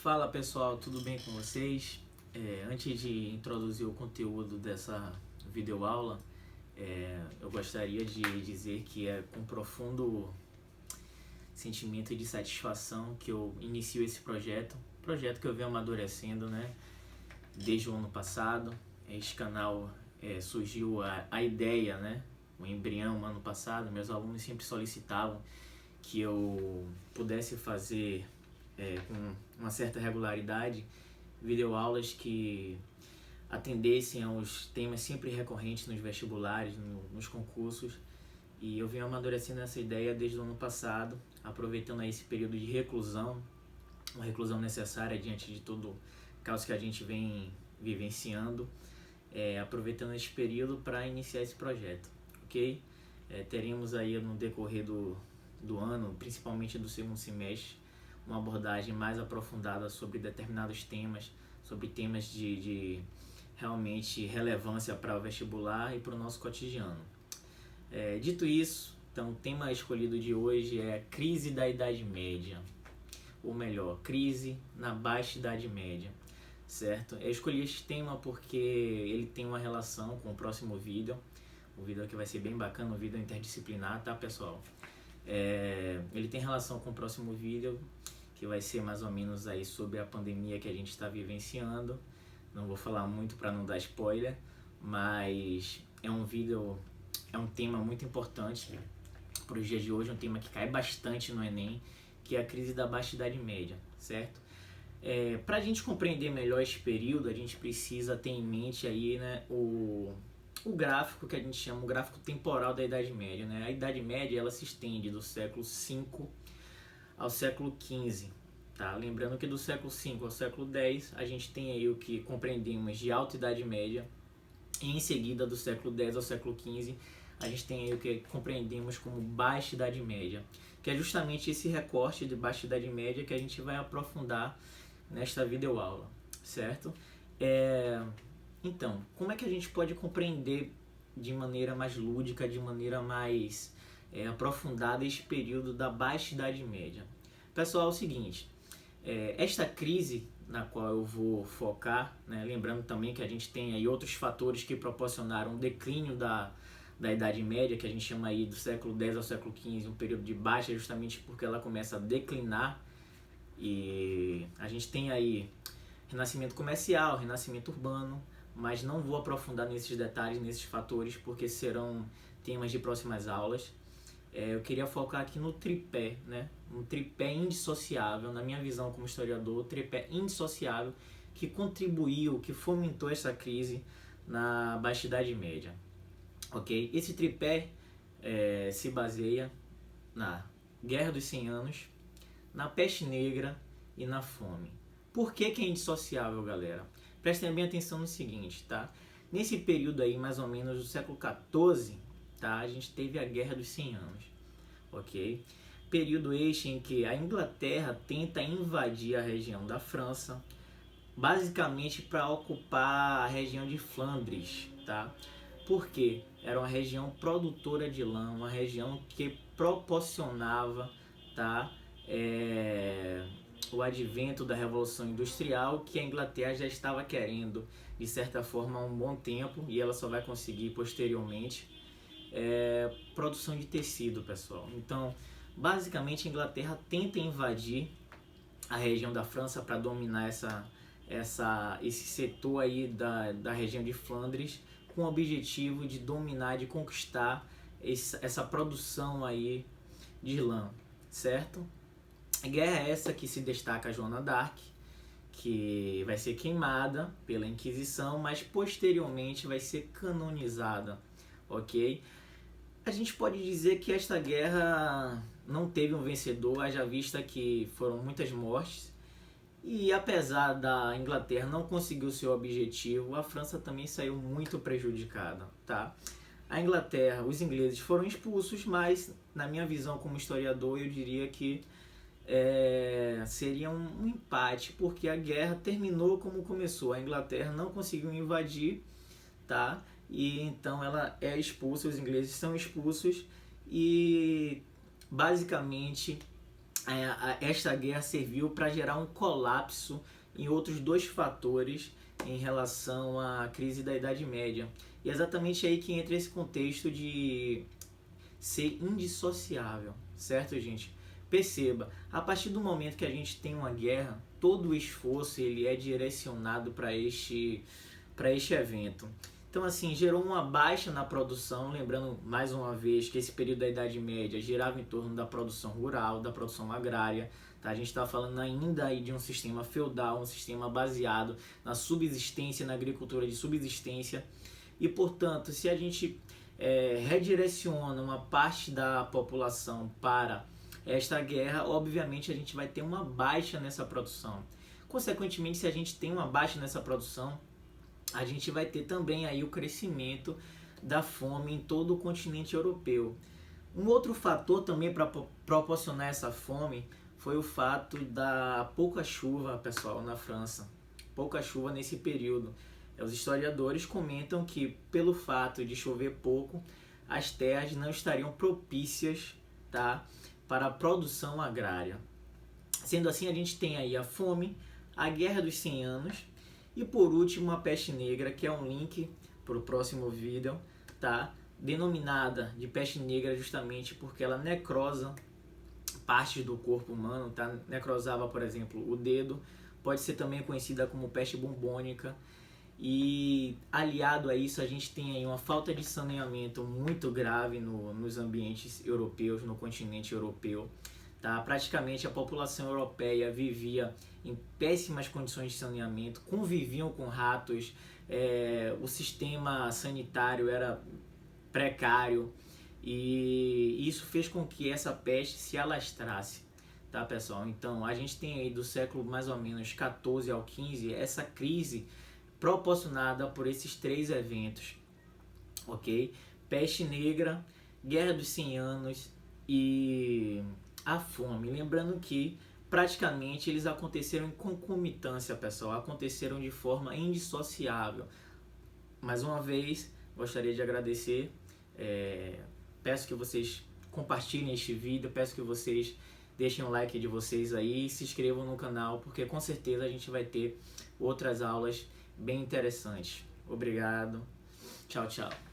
Fala pessoal, tudo bem com vocês? Antes de introduzir o conteúdo dessa videoaula, eu gostaria de dizer que é com profundo sentimento de satisfação que eu inicio esse projeto que eu venho amadurecendo, né, desde o ano passado. Este canal surgiu a ideia, né, o embrião ano passado. Meus alunos sempre solicitavam que eu pudesse fazer com uma certa regularidade videoaulas que atendessem aos temas sempre recorrentes nos vestibulares, nos concursos, e eu venho amadurecendo essa ideia desde o ano passado, aproveitando aí esse período de reclusão, uma reclusão necessária diante de todo o caos que a gente vem vivenciando, aproveitando esse período para iniciar esse projeto, ok? Teremos aí no decorrer do ano, principalmente do segundo semestre, uma abordagem mais aprofundada sobre determinados temas, sobre temas de realmente relevância para o vestibular e para o nosso cotidiano. Dito isso, então o tema escolhido de hoje é crise da Idade Média, ou melhor, crise na Baixa Idade Média, certo? Eu escolhi este tema porque ele tem uma relação com o próximo vídeo, o vídeo que vai ser bem bacana, um vídeo interdisciplinar, tá pessoal? Ele tem relação com o próximo vídeo, que vai ser mais ou menos aí sobre a pandemia que a gente está vivenciando. Não vou falar muito para não dar spoiler, mas é um tema muito importante para os dias de hoje, um tema que cai bastante no Enem, que é a crise da Baixa Idade Média, certo? Para a gente compreender melhor esse período, a gente precisa ter em mente aí, né, o gráfico que a gente chama, o gráfico temporal da Idade Média, né? A Idade Média, ela se estende do século V ao século XV, tá? Lembrando que do século V ao século X a gente tem aí o que compreendemos de Alta Idade Média, e em seguida do século X ao século XV a gente tem aí o que compreendemos como Baixa Idade Média, que é justamente esse recorte de Baixa Idade Média que a gente vai aprofundar nesta videoaula, certo? Então, como é que a gente pode compreender de maneira mais lúdica, de maneira mais aprofundada esse período da Baixa Idade Média? Pessoal, é o seguinte, esta crise na qual eu vou focar, né, lembrando também que a gente tem aí outros fatores que proporcionaram um declínio da Idade Média, que a gente chama aí do século X ao século XV, um período de baixa, justamente porque ela começa a declinar, e a gente tem aí renascimento comercial, renascimento urbano, mas não vou aprofundar nesses detalhes, nesses fatores, porque serão temas de próximas aulas. Eu queria focar aqui no tripé, né? Um tripé indissociável, na minha visão como historiador, tripé indissociável que contribuiu, que fomentou essa crise na Baixa Idade Média, ok? Esse tripé se baseia na Guerra dos 100 Anos, na Peste Negra e na Fome. Por que é indissociável, galera? Prestem bem atenção no seguinte, tá? Nesse período aí, mais ou menos do século XIV, tá? A gente teve a Guerra dos 100 Anos, ok? Período este em que a Inglaterra tenta invadir a região da França, basicamente para ocupar a região de Flandres, tá? Porque era uma região produtora de lã, uma região que proporcionava, tá? O advento da Revolução Industrial, que a Inglaterra já estava querendo, de certa forma, há um bom tempo, e ela só vai conseguir posteriormente, produção de tecido, pessoal. Então, basicamente, a Inglaterra tenta invadir a região da França para dominar esse setor aí da região de Flandres, com o objetivo de dominar, de conquistar essa produção aí de lã, certo? Guerra essa que se destaca a Joana d'Arc, que vai ser queimada pela Inquisição, mas posteriormente vai ser canonizada, ok? A gente pode dizer que esta guerra não teve um vencedor, haja vista que foram muitas mortes, e apesar da Inglaterra não conseguir o seu objetivo, a França também saiu muito prejudicada, tá? A Inglaterra, os ingleses foram expulsos, mas na minha visão como historiador eu diria que seria um empate, porque a guerra terminou como começou. A Inglaterra não conseguiu invadir, tá? E então ela é expulsa, os ingleses são expulsos, e basicamente esta guerra serviu para gerar um colapso em outros dois fatores em relação à crise da Idade Média. E é exatamente aí que entra esse contexto de ser indissociável, certo, gente? Perceba, a partir do momento que a gente tem uma guerra, todo o esforço ele é direcionado para este evento. Então, assim, gerou uma baixa na produção, lembrando mais uma vez que esse período da Idade Média girava em torno da produção rural, da produção agrária. Tá? A gente está falando ainda aí de um sistema feudal, um sistema baseado na subsistência, na agricultura de subsistência. E, portanto, se a gente redireciona uma parte da população para esta guerra, obviamente a gente vai ter uma baixa nessa produção. Consequentemente, se a gente tem uma baixa nessa produção, a gente vai ter também aí o crescimento da fome em todo o continente europeu. Um outro fator também para proporcionar essa fome foi o fato da pouca chuva, pessoal, na França. Pouca chuva nesse período. Os historiadores comentam que, pelo fato de chover pouco, as terras não estariam propícias, tá, para a produção agrária. Sendo assim, a gente tem aí a fome, a Guerra dos 100 Anos e, por último, a peste negra, que é um link para o próximo vídeo, tá? Denominada de peste negra justamente porque ela necrosa partes do corpo humano, tá? Necrosava, por exemplo, o dedo. Pode ser também conhecida como peste bubônica. E aliado a isso, a gente tem aí uma falta de saneamento muito grave nos ambientes europeus, no continente europeu. Tá? Praticamente a população europeia vivia em péssimas condições de saneamento, conviviam com ratos, o sistema sanitário era precário e isso fez com que essa peste se alastrasse. Tá, pessoal? Então a gente tem aí do século mais ou menos 14 ao 15 essa crise proporcionada por esses três eventos, ok? Peste negra, Guerra dos 100 Anos e a fome. Lembrando que praticamente eles aconteceram em concomitância, pessoal, aconteceram de forma indissociável. Mais uma vez, gostaria de agradecer, peço que vocês compartilhem este vídeo, peço que vocês deixem o like de vocês aí e se inscrevam no canal, porque com certeza a gente vai ter outras aulas bem interessantes. Obrigado. Tchau, tchau.